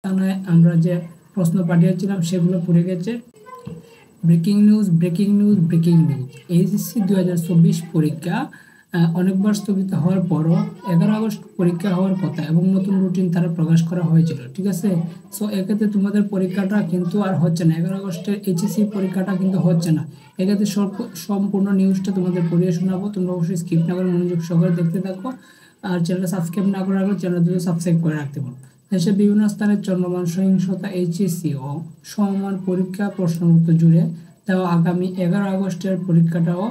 থানায় আমরা যে প্রশ্ন পাঠিয়েছিলাম সেগুলো পুড়ে গেছে। Breaking news, breaking news, breaking news, HSC 2024 পরীক্ষা অনেকবার স্থগিত হওয়ার পরও 11 আগস্ট পরীক্ষা হওয়ার কথা এবং নতুন রুটিন তারা প্রকাশ করা হয়েছিল, ঠিক আছে। সো এক্ষেত্রে তোমাদের পরীক্ষাটা কিন্তু আর হচ্ছে না, 11 আগস্টের এইচএসসি পরীক্ষাটা কিন্তু হচ্ছে না। এক্ষেত্রে সম্পূর্ণ নিউজটা তোমাদের পড়িয়ে শোনাবো, তোমরা অবশ্যই স্কিপ না করে মনোযোগ সহকারে দেখতে থাকো। আর চ্যানেলটা সাবস্ক্রাইব না করে রাখলে চ্যানেল দুটো সাবস্ক্রাইব করে রাখতে পারো। দেশের বিভিন্ন স্থানে চলমান সহিংসতা, এইচএসসি ও সমমান পরীক্ষা প্রশ্নপত্র জুড়ে দেওয়া আগামী 11 আগস্টের পরীক্ষাটাও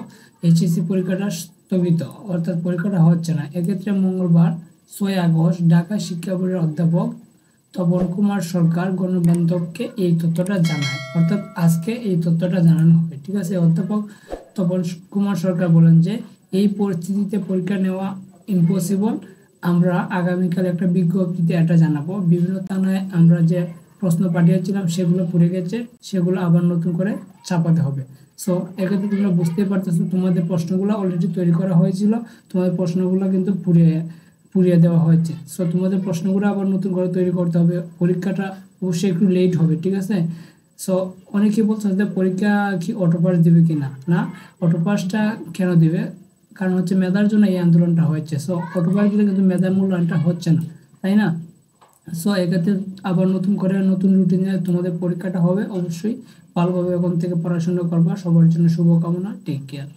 এইচএসসি পরীক্ষাটা স্থগিত, অর্থাৎ পরীক্ষাটা হচ্ছে না। এক্ষেত্রে মঙ্গলবার 6 আগস্ট ঢাকা শিক্ষা বোর্ডের অধ্যাপক তপন কুমার সরকার গণমাধ্যমকে এই তথ্যটা জানায়, অর্থাৎ আজকে এই তথ্যটা জানানো হবে, ঠিক আছে। অধ্যাপক তপন কুমার সরকার বলেন যে এই পরিস্থিতিতে পরীক্ষা নেওয়া ইম্পসিবল, আমরা আগামীকাল একটা বিজ্ঞপ্তিতে এটা জানাবো। বিভিন্ন থানায় আমরা যে প্রশ্ন পাঠিয়েছিলাম সেগুলো পুড়ে গেছে, সেগুলো আবার নতুন করে ছাপাতে হবে। সো এক্ষেত্রে তোমরা বুঝতেই পারতেছো তোমাদের প্রশ্নগুলো অলরেডি তৈরি করা হয়েছিল, তোমাদের প্রশ্নগুলো কিন্তু পুড়িয়ে দেওয়া হয়েছে। সো তোমাদের প্রশ্নগুলো আবার নতুন করে তৈরি করতে হবে, পরীক্ষাটা অবশ্যই একটু লেট হবে, ঠিক আছে। সো অনেকেই বলছে যে পরীক্ষা কি অটোপাস দিবে কি না, না অটোপাসটা কেন দিবে, কারণ হচ্ছে মেধার জন্য এই আন্দোলনটা হয়েছে। সো অটোপাস দিলে কিন্তু মেধার মূল্যায়নটা হচ্ছে না, তাই না। সো এক্ষেত্রে আবার নতুন করে নতুন রুটিনে তোমাদের পরীক্ষাটা হবে, অবশ্যই ভালোভাবে এখন থেকে পড়াশোনা করবা। সবার জন্য শুভকামনা, টেক কেয়ার।